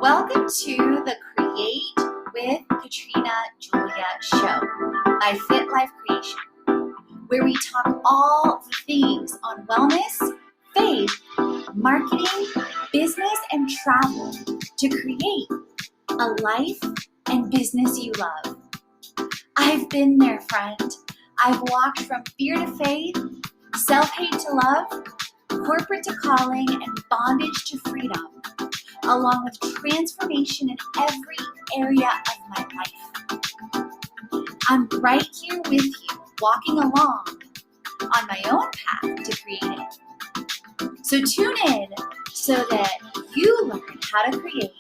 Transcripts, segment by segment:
Welcome to the Create with Katrina Julia show by Fit Life Creation, where we talk all the things on wellness, faith, marketing, business, and travel to create a life and business you love. I've been there, friend. I've walked from fear to faith, self-hate to love, corporate to calling, and bondage to freedom, along with transformation in every area of my life. I'm right here with you, walking along on my own path to creating. So tune in so that you learn how to create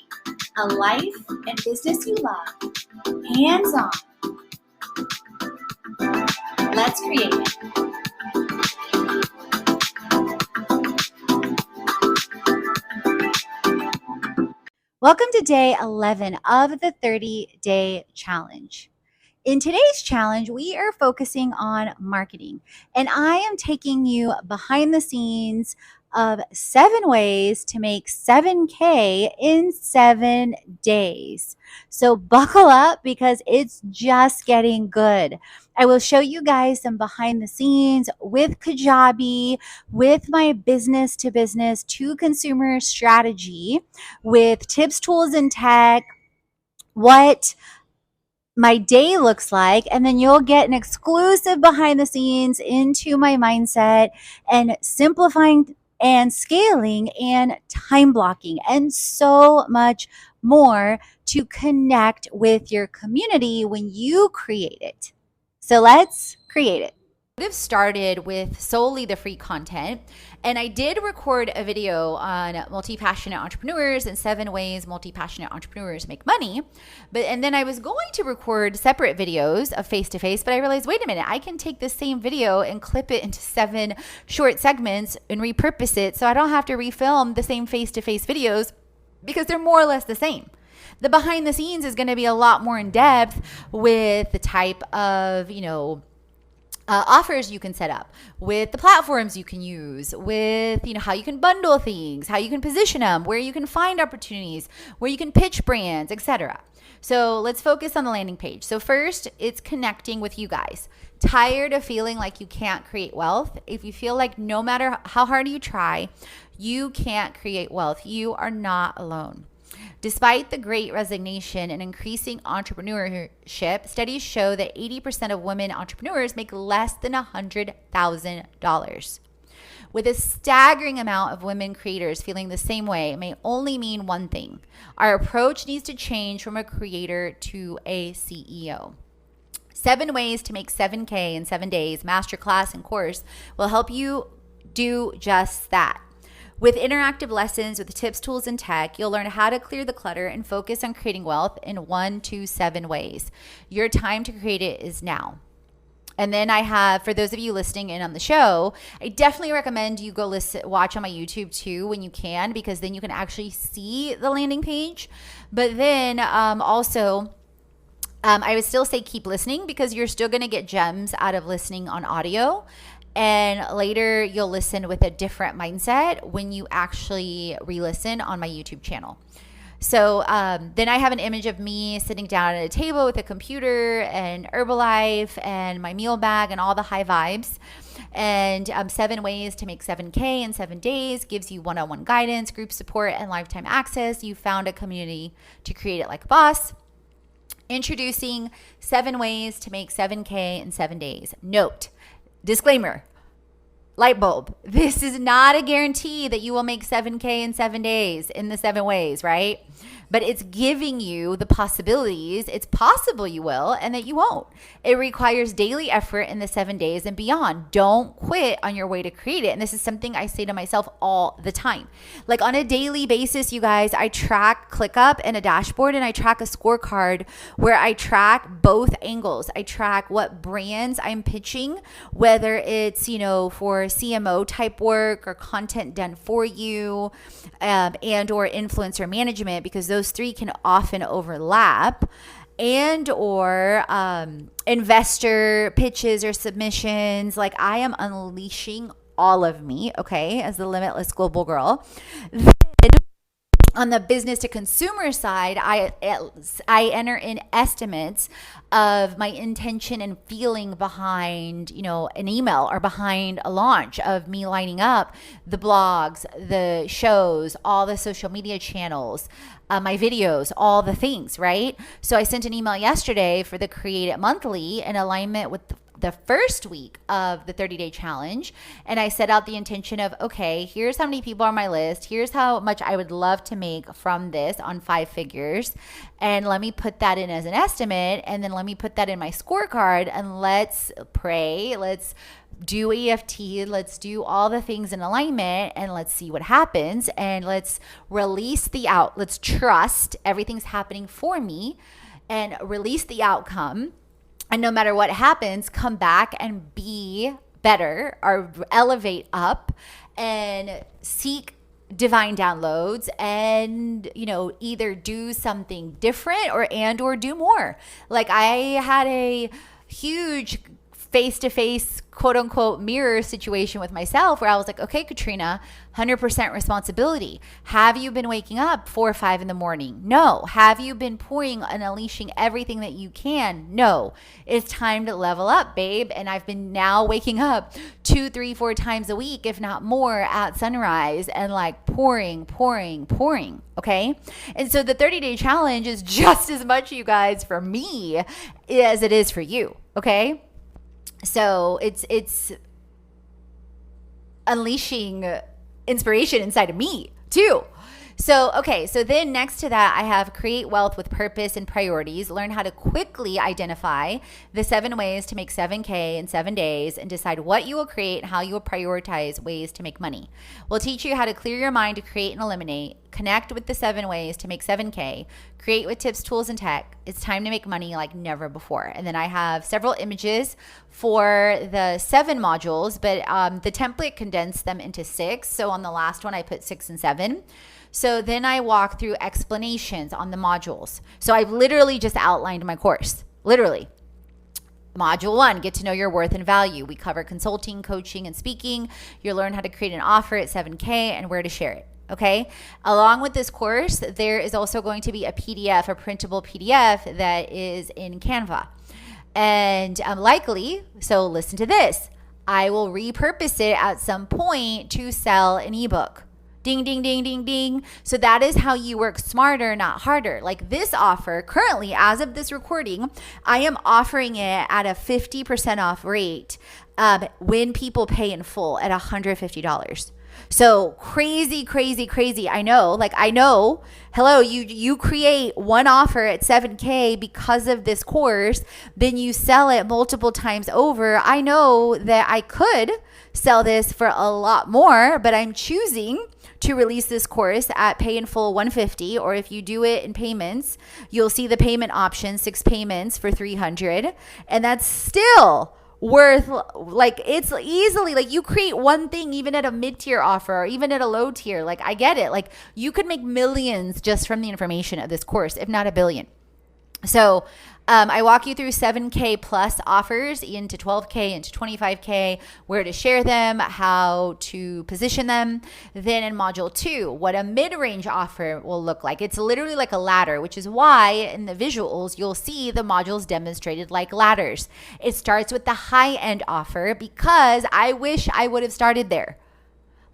a life and business you love, hands-on. Let's create it. Welcome to day 11 of the 30-day challenge. In today's challenge, we are focusing on marketing, and I am taking you behind the scenes of 7 ways to make 7K in 7 days. So buckle up because it's just getting good. I will show you guys some behind the scenes with Kajabi, with my business to business to consumer strategy, with tips, tools, and tech, what my day looks like, and then you'll get an exclusive behind the scenes into my mindset and simplifying and scaling and time blocking and so much more to connect with your community when you create it. So let's create it. I've started with solely the free content, and I did record a video on multi-passionate entrepreneurs and 7 ways multi-passionate entrepreneurs make money. And then I was going to record separate videos of face-to-face, but I realized, wait a minute, I can take this same video and clip it into 7 short segments and repurpose it so I don't have to refilm the same face-to-face videos because they're more or less the same. The behind the scenes is going to be a lot more in depth with the type of, offers you can set up, with the platforms you can use, with how you can bundle things, how you can position them, where you can find opportunities, where you can pitch brands, etc. So let's focus on the landing page. So first, it's connecting with you guys. Tired of feeling like you can't create wealth? If you feel like no matter how hard you try, you can't create wealth, you are not alone. Despite the great resignation and increasing entrepreneurship, studies show that 80% of women entrepreneurs make less than $100,000. With a staggering amount of women creators feeling the same way, it may only mean one thing. Our approach needs to change from a creator to a CEO. 7 ways to make 7K in 7 days, masterclass and course will help you do just that. With interactive lessons with tips, tools, and tech, you'll learn how to clear the clutter and focus on creating wealth in 1 to 7 ways. Your time to create it is now. And then I have, for those of you listening in on the show, I definitely recommend you go watch on my YouTube too when you can, because then you can actually see the landing page. But then also, I would still say keep listening because you're still going to get gems out of listening on audio. And later you'll listen with a different mindset when you actually re-listen on my YouTube channel. So then I have an image of me sitting down at a table with a computer and Herbalife and my meal bag and all the high vibes. And 7 ways to make 7K in 7 days gives you one-on-one guidance, group support, and lifetime access. You found a community to create it like a boss. Introducing 7 ways to make 7K in 7 days. Note, disclaimer, light bulb. This is not a guarantee that you will make 7K in 7 days in the 7 ways, right? But it's giving you the possibilities. It's possible you will and that you won't. It requires daily effort in the 7 days and beyond. Don't quit on your way to create it. And this is something I say to myself all the time. Like on a daily basis, you guys, I track ClickUp and a dashboard, and I track a scorecard where I track both angles. I track what brands I'm pitching, whether it's, for CMO type work or content done for you, and or influencer management, because those 3 can often overlap, and or investor pitches or submissions. Like I am unleashing all of me, okay, as the limitless global girl. Then On the business to consumer side, I enter in estimates of my intention and feeling behind, an email or behind a launch, of me lining up the blogs, the shows, all the social media channels, my videos, all the things, right? So I sent an email yesterday for the Create It Monthly in alignment with the first week of the 30-day challenge. And I set out the intention of, okay, here's how many people are on my list. Here's how much I would love to make from this on 5 figures. And let me put that in as an estimate. And then let me put that in my scorecard, and let's pray. Let's do EFT. Let's do all the things in alignment, and let's see what happens. And let's release the out. Let's trust everything's happening for me and release the outcome. And no matter what happens, come back and be better or elevate up and seek divine downloads and, either do something different or do more. Like, I had a huge face-to-face, quote unquote, mirror situation with myself where I was like, okay, Katrina, 100% responsibility. Have you been waking up 4 or 5 in the morning? No. Have you been pouring and unleashing everything that you can? No. It's time to level up, babe. And I've been now waking up 2, 3, 4 times a week, if not more, at sunrise and like pouring. Okay. And so the 30-day challenge is just as much, you guys, for me as it is for you. Okay. So it's unleashing inspiration inside of me too. So, okay. So then next to that, I have create wealth with purpose and priorities. Learn how to quickly identify the 7 ways to make 7K in 7 days and decide what you will create and how you will prioritize ways to make money. We'll teach you how to clear your mind to create and eliminate, connect with the 7 ways to make 7K, create with tips, tools, and tech. It's time to make money like never before. And then I have several images for the 7 modules, but the template condensed them into 6. So on the last one, I put 6 and 7. So then I walk through explanations on the modules. So I've literally just outlined my course, literally. Module 1, get to know your worth and value. We cover consulting, coaching, and speaking. You'll learn how to create an offer at 7K and where to share it. Okay. Along with this course, there is also going to be a PDF, a printable PDF that is in Canva. And likely, so listen to this, I will repurpose it at some point to sell an ebook. Ding, ding, ding, ding, ding. So that is how you work smarter, not harder. Like this offer, currently, as of this recording, I am offering it at a 50% off rate when people pay in full at $150. So crazy, crazy, crazy. I know, hello, you create one offer at 7K because of this course, then you sell it multiple times over. I know that I could sell this for a lot more, but I'm choosing to release this course at pay in full $150, or if you do it in payments, you'll see the payment option, 6 payments for $300, and that's still worth, like, it's easily, like, you create one thing even at a mid-tier offer or even at a low tier. Like, I get it. Like, you could make millions just from the information of this course, if not a billion. So I walk you through 7K plus offers into 12K, into 25K, where to share them, how to position them. Then in module 2, what a mid-range offer will look like. It's literally like a ladder, which is why in the visuals, you'll see the modules demonstrated like ladders. It starts with the high-end offer because I wish I would have started there.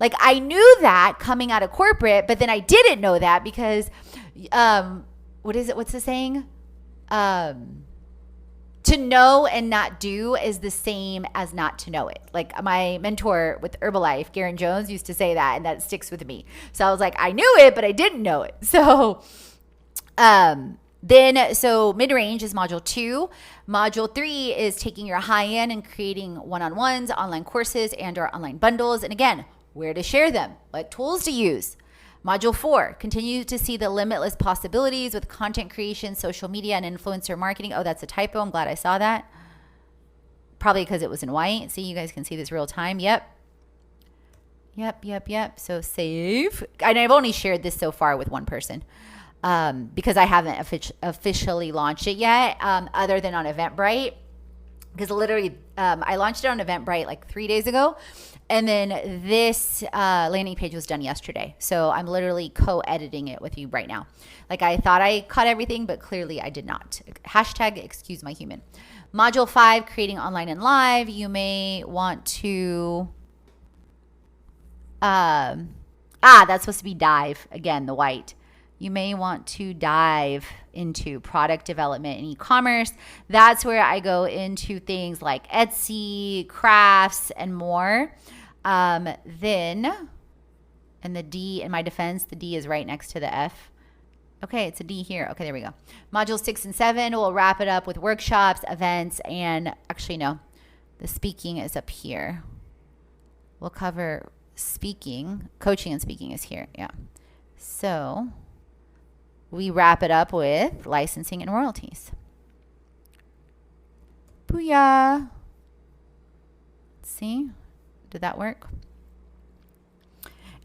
Like, I knew that coming out of corporate, but then I didn't know that because, what's the saying? To know and not do is the same as not to know it. Like my mentor with Herbalife, Garen Jones, used to say that, and that sticks with me. So I was like, I knew it, but I didn't know it. So, so mid-range is module 2. Module 3 is taking your high-end and creating one-on-ones, online courses, and or online bundles. And again, where to share them, what tools to use. Module 4, continue to see the limitless possibilities with content creation, social media, and influencer marketing. Oh, that's a typo. I'm glad I saw that. Probably because it was in white. See, you guys can see this real time. Yep. So save. And I've only shared this so far with one person because I haven't officially launched it yet, other than on Eventbrite. Because literally, I launched it on Eventbrite like 3 days ago. And then this landing page was done yesterday. So I'm literally co-editing it with you right now. Like I thought I caught everything, but clearly I did not. Hashtag excuse my human. Module 5, creating online and live. You may want to, that's supposed to be dive. Again, the white. You may want to dive into product development and e-commerce. That's where I go into things like Etsy, crafts, and more. Then, and the D in my defense, the D is right next to the F. Okay, it's a D here. Okay, there we go. Module 6 and 7, we'll wrap it up with workshops, events, and actually, no, the speaking is up here. We'll cover speaking. Coaching and speaking is here. Yeah. So we wrap it up with licensing and royalties. Booyah. Let's see. Did that work?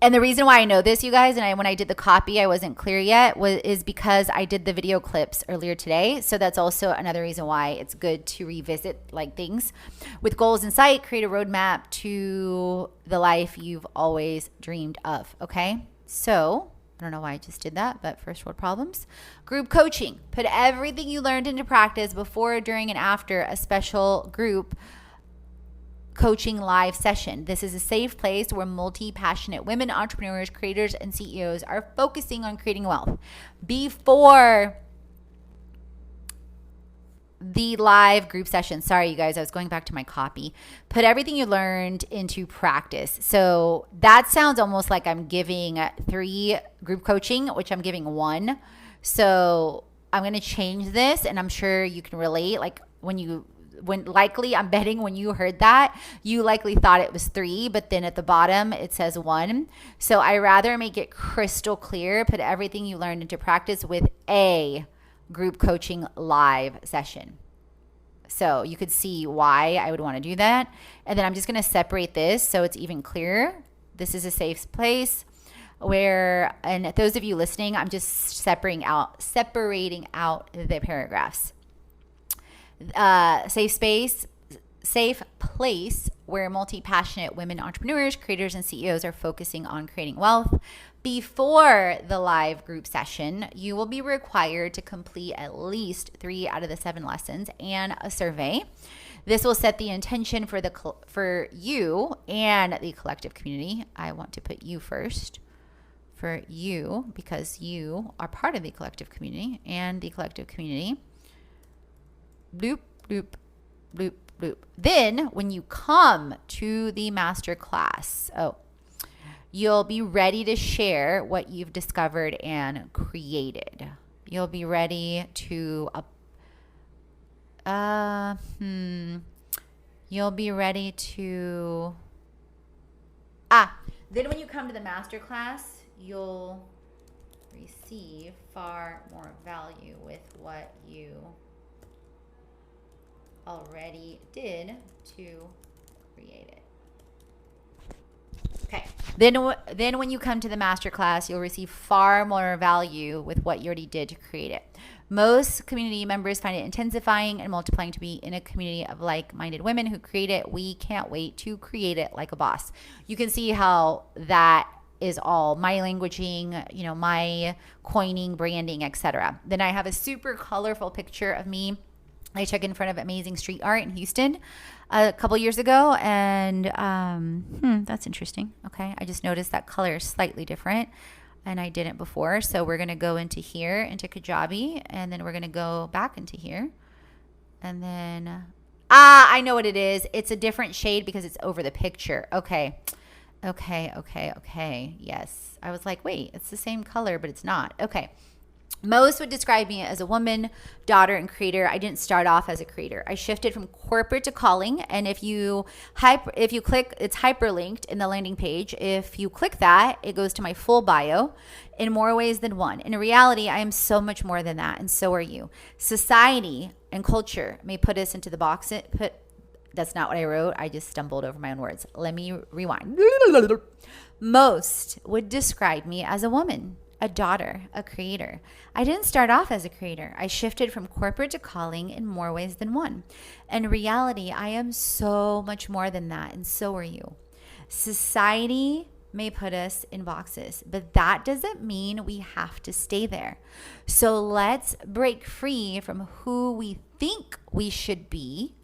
And the reason why I know this, you guys, and when I did the copy, I wasn't clear yet, is because I did the video clips earlier today. So that's also another reason why it's good to revisit like things. With goals in sight, create a roadmap to the life you've always dreamed of. Okay. So I don't know why I just did that, but first world problems. Group coaching. Put everything you learned into practice before, during, and after a special group coaching live session. This is a safe place where multi-passionate women, entrepreneurs, creators, and CEOs are focusing on creating wealth. Before the live group session, sorry you guys, I was going back to my copy. Put everything you learned into practice. So that sounds almost like I'm giving 3 group coaching, which I'm giving 1. So I'm going to change this, and I'm sure you can relate. Like likely, I'm betting when you heard that, you likely thought it was 3, but then at the bottom it says 1. So I rather make it crystal clear, put everything you learned into practice with a group coaching live session. So you could see why I would want to do that. And then I'm just going to separate this so it's even clearer. This is a safe place where, and those of you listening, I'm just separating out the paragraphs. Safe space, safe place where multi-passionate women entrepreneurs, creators, and CEOs are focusing on creating wealth. Before the live group session, you will be required to complete at least 3 out of the 7 lessons and a survey. This will set the intention for you and the collective community. I want to put you first. For you, because you are part of the collective community, and the collective community. Bloop, bloop, bloop, bloop. Then when you come to the master class, you'll be ready to share what you've discovered and created. You'll be ready to, you'll be ready to, then when you come to the master class, you'll receive far more value with what you already did to create it. Okay. Then when you come to the masterclass, you'll receive far more value with what you already did to create it. Most community members find it intensifying and multiplying to be in a community of like-minded women who create it. We can't wait to create it like a boss. You can see how that is all my languaging, my coining, branding, etc. Then I have a super colorful picture of me I took in front of amazing street art in Houston a couple years ago, and that's interesting. Okay, I just noticed that color is slightly different, and I didn't before. So we're gonna go into here, into Kajabi, and then we're gonna go back into here, and then I know what it is. It's a different shade because it's over the picture. Okay. Yes, I was like, wait, it's the same color, but it's not. Okay. Most would describe me as a woman, daughter, and creator. I didn't start off as a creator. I shifted from corporate to calling. And if you click, it's hyperlinked in the landing page. If you click that, it goes to my full bio in more ways than one. In reality, I am so much more than that, and so are you. Society and culture may put us into the box. That's not what I wrote. I just stumbled over my own words. Let me rewind. Most would describe me as a woman, a daughter, a creator. I didn't start off as a creator. I shifted from corporate to calling in more ways than one. In reality, I am so much more than that, and so are you. Society may put us in boxes, but that doesn't mean we have to stay there. So let's break free from who we think we should be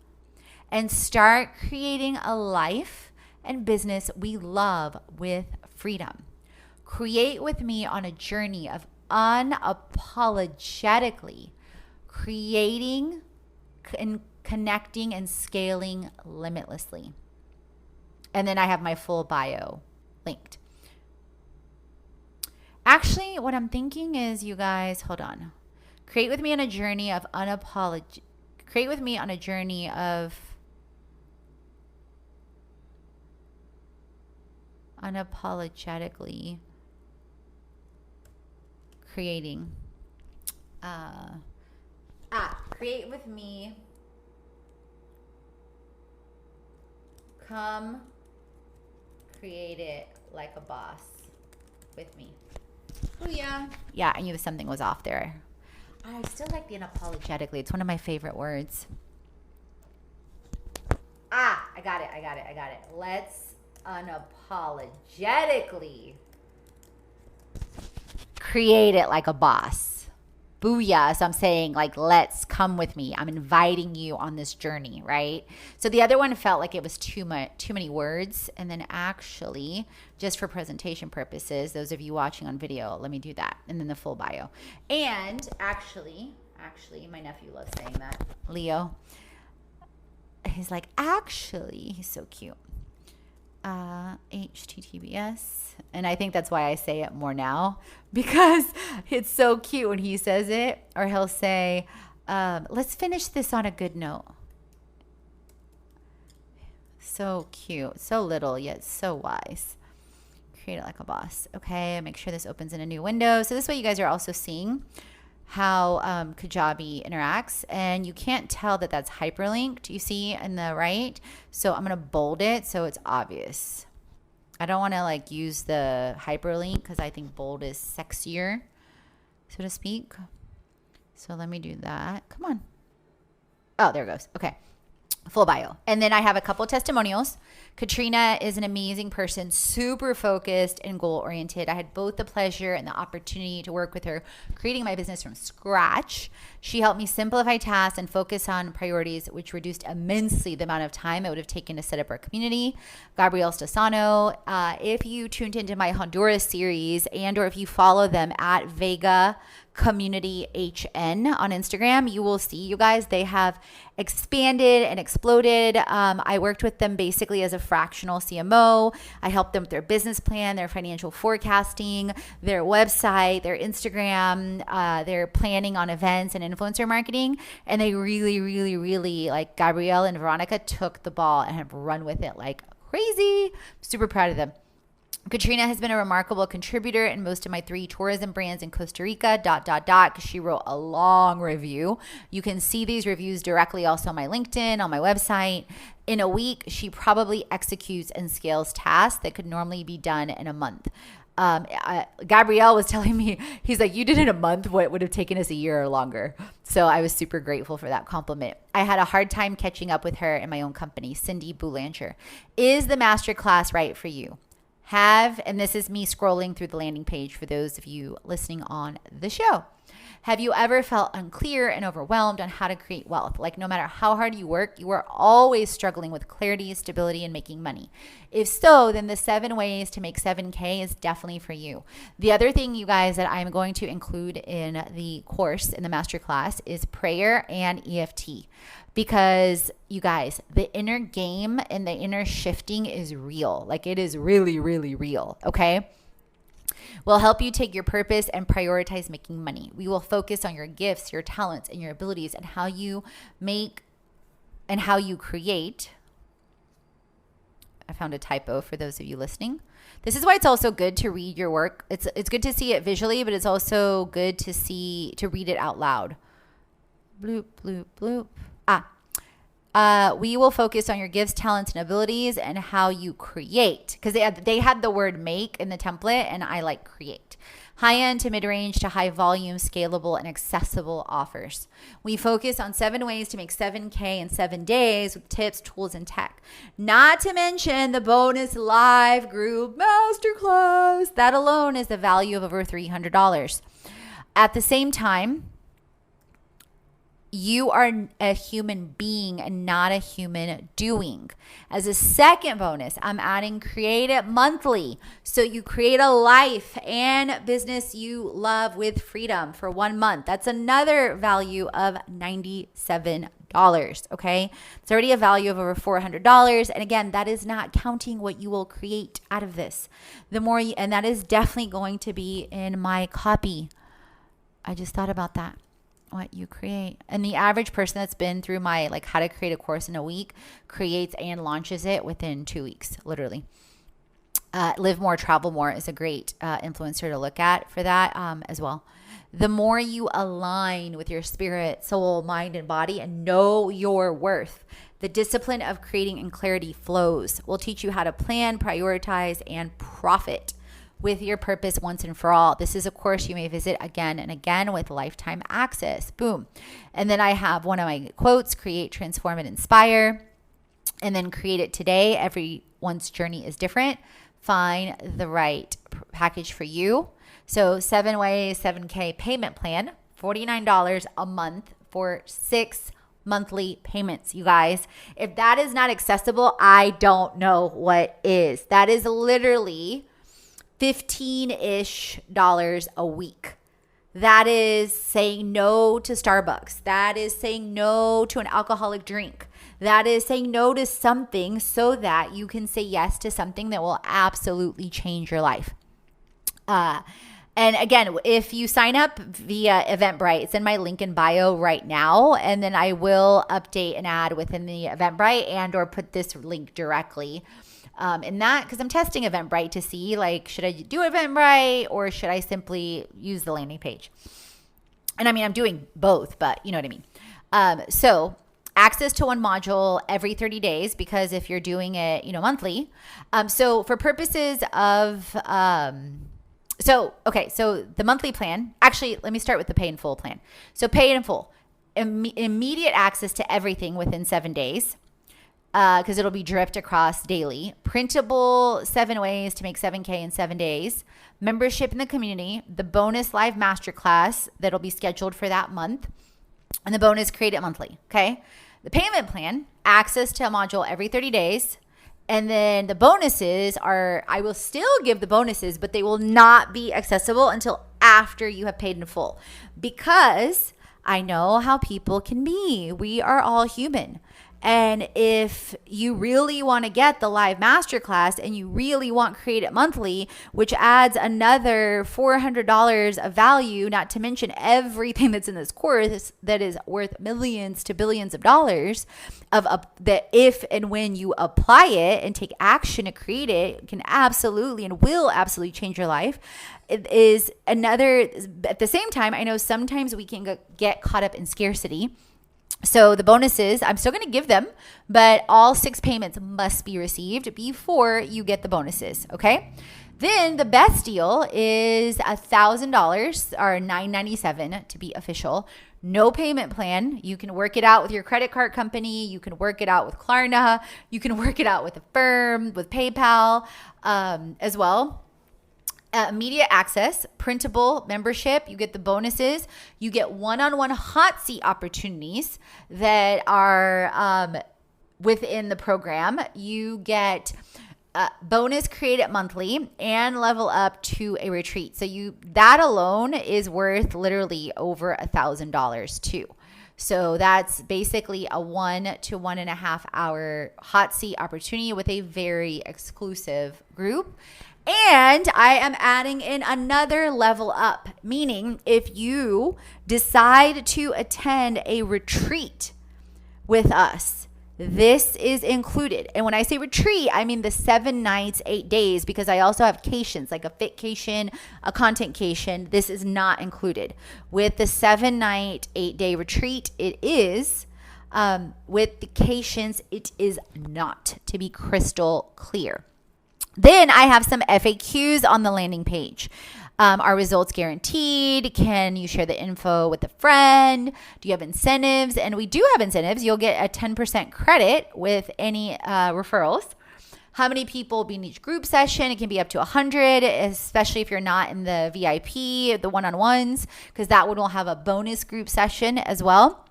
and start creating a life and business we love with freedom. Create with me on a journey of unapologetically creating and connecting and scaling limitlessly. And then I have my full bio linked. Actually, what I'm thinking is, you guys, hold on. Create with me on a journey of unapologetically creating. Create with me. Come create it like a boss with me. Oh yeah. Yeah, I knew something was off there. I still like the unapologetically. It's one of my favorite words. I got it. Let's unapologetically create it like a boss. Booyah. So I'm saying, like, let's come with me. I'm inviting you on this journey, right? So the other one felt like it was too many words. And then actually, just for presentation purposes, those of you watching on video, let me do that. And then the full bio. And actually, my nephew loves saying that. Leo. He's like, actually, he's so cute. HTTPS. And I think that's why I say it more now, because it's so cute when he says it. Or he'll say, let's finish this on a good note. So cute. So little, yet so wise. Create it like a boss. Okay, make sure this opens in a new window. So this way you guys are also seeing how Kajabi interacts, and you can't tell that that's hyperlinked, you see in the right. So I'm going to bold it so it's obvious. I don't want to like use the hyperlink because I think bold is sexier, so to speak. So let me do that. Come on. Oh, there it goes. Okay. Full bio. And then I have a couple of testimonials. Katrina is an amazing person, super focused and goal oriented. I had both the pleasure and the opportunity to work with her creating my business from scratch. She helped me simplify tasks and focus on priorities, which reduced immensely the amount of time it would have taken to set up our community. Gabrielle Stasano, if you tuned into my Honduras series or if you follow them at Vega Community HN on Instagram, you will see, you guys, they have expanded and exploded. I worked with them basically as a fractional CMO. I helped them with their business plan, their financial forecasting, their website, their Instagram, their planning on events and influencer marketing. And they really, like Gabrielle and Veronica, took the ball and have run with it like crazy. Super proud of them. Katrina has been a remarkable contributor in most of my 3 tourism brands in Costa Rica, because she wrote a long review. You can see these reviews directly also on my LinkedIn, on my website. In a week, she probably executes and scales tasks that could normally be done in a month. Gabrielle was telling me, he's like, you did it in a month what would have taken us a year or longer. So I was super grateful for that compliment. I had a hard time catching up with her in my own company. Cindy Boulanger. Is the masterclass right for you? And this is me scrolling through the landing page for those of you listening on the show. Have you ever felt unclear and overwhelmed on how to create wealth? Like, no matter how hard you work, you are always struggling with clarity, stability, and making money. If so, then the 7 ways to make 7K is definitely for you. The other thing, you guys, that I'm going to include in the course, in the masterclass, is prayer and EFT. Because, you guys, the inner game and the inner shifting is real. Like, it is really, really real, okay? We'll help you take your purpose and prioritize making money. We will focus on your gifts, your talents, and your abilities, and how you make and how you create. I found a typo for those of you listening. This is why it's also good to read your work. It's good to see it visually, but it's also good to read it out loud. Bloop, bloop, bloop. We will focus on your gifts, talents, and abilities and how you create. Because they had the word make in the template, and I like create. high-end to mid-range to high-volume, scalable, and accessible offers. We focus on 7 ways to make 7K in 7 days with tips, tools, and tech. Not to mention the bonus live group masterclass. That alone is the value of over $300. At the same time, you are a human being and not a human doing. As a second bonus, I'm adding Create It Monthly. So you create a life and business you love with freedom for 1 month. That's another value of $97. Okay. It's already a value of over $400. And again, that is not counting what you will create out of this. And that is definitely going to be in my copy. I just thought about that. What you create. And the average person that's been through my how to create a course in a week creates and launches it within 2 weeks, literally. Live More, Travel More is a great influencer to look at for that as well. The more you align with your spirit, soul, mind, and body and know your worth, the discipline of creating and clarity flows. Will teach you how to plan, prioritize, and profit with your purpose once and for all. This is a course you may visit again and again with lifetime access. Boom. And then I have one of my quotes, create, transform, and inspire. And then create it today. Everyone's journey is different. Find the right package for you. So 7 ways, 7K payment plan, $49 a month for 6 monthly payments, you guys. If that is not accessible, I don't know what is. That is literally $15-ish a week. That is saying no to Starbucks. That is saying no to an alcoholic drink. That is saying no to something so that you can say yes to something that will absolutely change your life. And again, if you sign up via Eventbrite, it's in my link in bio right now. And then I will update an ad within the Eventbrite and or put this link directly in that, because I'm testing Eventbrite to see should I do Eventbrite or should I simply use the landing page? And I mean, I'm doing both, but you know what I mean. So access to one module every 30 days, because if you're doing it, monthly. So for purposes of, so the monthly plan, actually, let me start with the pay in full plan. So pay in full, immediate access to everything within 7 days. Because it'll be dripped across daily. Printable 7 ways to make 7K in 7 days. Membership in the community. The bonus live masterclass that'll be scheduled for that month. And the bonus Create It Monthly. Okay. The payment plan, access to a module every 30 days. And then the bonuses I will still give the bonuses, but they will not be accessible until after you have paid in full. Because I know how people can be. We are all human. And if you really want to get the live masterclass and you really want Create It Monthly, which adds another $400 of value, not to mention everything that's in this course that is worth millions to billions of dollars, that if and when you apply it and take action to create it, can absolutely and will absolutely change your life. It is another, at the same time, I know sometimes we can get caught up in scarcity. So the bonuses, I'm still going to give them, but all 6 payments must be received before you get the bonuses, okay? Then the best deal is $1,000 or $997 to be official. No payment plan. You can work it out with your credit card company. You can work it out with Klarna. You can work it out with Affirm, with PayPal as well. Immediate access, printable membership, you get the bonuses, you get one-on-one hot seat opportunities that are within the program. You get bonus Create It Monthly and level up to a retreat. So that alone is worth literally over $1,000 too. So that's basically a 1 to 1.5 hour hot seat opportunity with a very exclusive group. And I am adding in another level up, meaning if you decide to attend a retreat with us, this is included. And when I say retreat, I mean the 7 nights, 8 days, because I also have cations, like a fitcation, a contentcation. This is not included. With the 7 night, 8 day retreat, it is. With the cations, it is not, to be crystal clear. Then I have some FAQs on the landing page. Are results guaranteed? Can you share the info with a friend? Do you have incentives? And we do have incentives. You'll get a 10% credit with any referrals. How many people will be in each group session? It can be up to 100, especially if you're not in the VIP, the one-on-ones, because that one will have a bonus group session as well.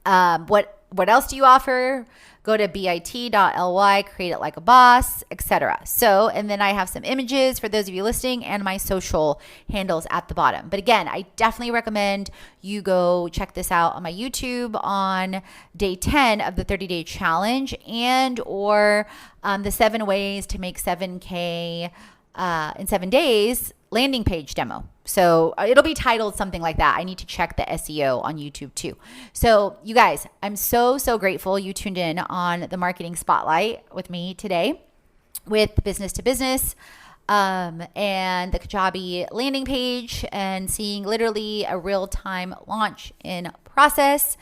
What else do you offer? Go to bit.ly, create it like a boss, etc. So, and then I have some images for those of you listening and my social handles at the bottom. But again, I definitely recommend you go check this out on my YouTube on day 10 of the 30-day challenge and or the 7 ways to make 7K in 7 days landing page demo. So it'll be titled something like that. I need to check the SEO on YouTube too. So you guys, I'm so grateful you tuned in on the Marketing Spotlight with me today with Business to Business and the Kajabi landing page and seeing literally a real-time launch in process.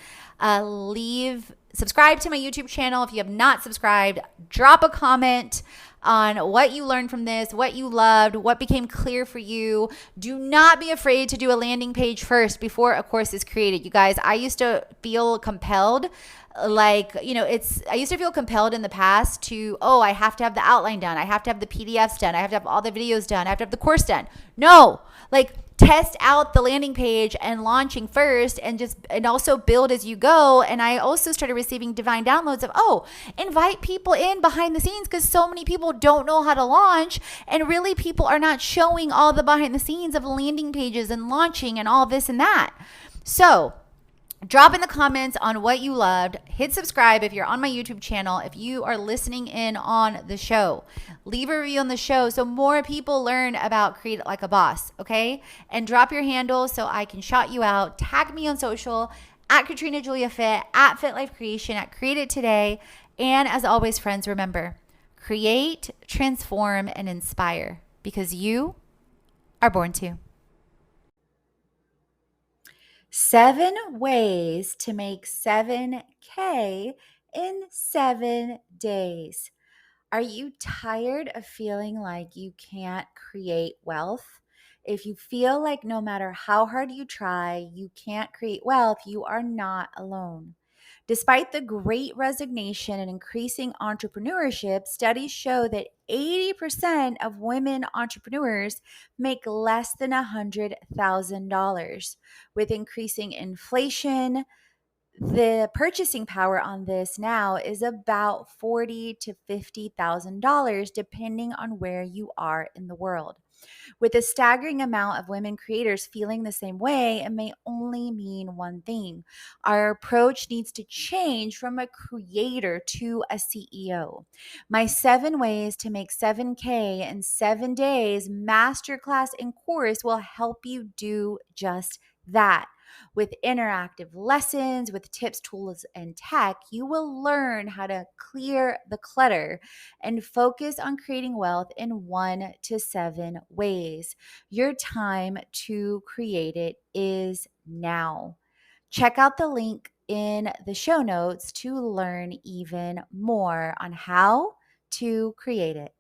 Subscribe to my YouTube channel. If you have not subscribed, drop a comment on what you learned from this, what you loved, what became clear for you. Do not be afraid to do a landing page first before a course is created. You guys, I used to feel compelled I used to feel compelled in the past to, I have to have the outline done. I have to have the PDFs done. I have to have all the videos done. I have to have the course done. No, test out the landing page and launching first and also build as you go. And I also started receiving divine downloads of, invite people in behind the scenes because so many people don't know how to launch and really people are not showing all the behind the scenes of landing pages and launching and all this and that. So drop in the comments on what you loved. Hit subscribe if you're on my YouTube channel. If you are listening in on the show, leave a review on the show so more people learn about Create It Like a Boss, okay? And drop your handle so I can shout you out. Tag me on social at Katrina Julia Fit, at Fit Life Creation, at Create It Today. And as always, friends, remember, create, transform, and inspire because you are born to. 7 ways to make 7K in 7 days. Are you tired of feeling like you can't create wealth? If you feel like no matter how hard you try, you can't create wealth, you are not alone. Despite the great resignation and increasing entrepreneurship, studies show that 80% of women entrepreneurs make less than $100,000. With increasing inflation, the purchasing power on this now is about $40,000 to $50,000, depending on where you are in the world. With a staggering amount of women creators feeling the same way, it may only mean one thing. Our approach needs to change from a creator to a CEO. My 7 ways to make 7K in 7 days masterclass and course will help you do just that. With interactive lessons, with tips, tools, and tech, you will learn how to clear the clutter and focus on creating wealth in 1 to 7 ways. Your time to create it is now. Check out the link in the show notes to learn even more on how to create it.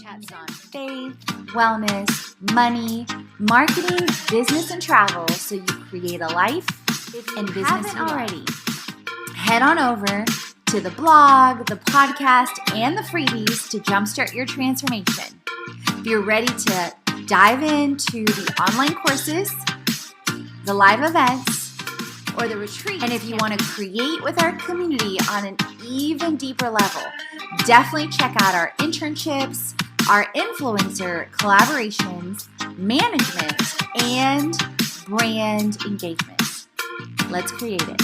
Chats on faith, wellness, money, marketing, business, and travel so you create a life and business you already. Head on over to the blog, the podcast, and the freebies to jumpstart your transformation. If you're ready to dive into the online courses, the live events, or the retreat, and if you want to create with our community on an even deeper level, definitely check out our internships, our influencer collaborations, management, and brand engagements. Let's create it.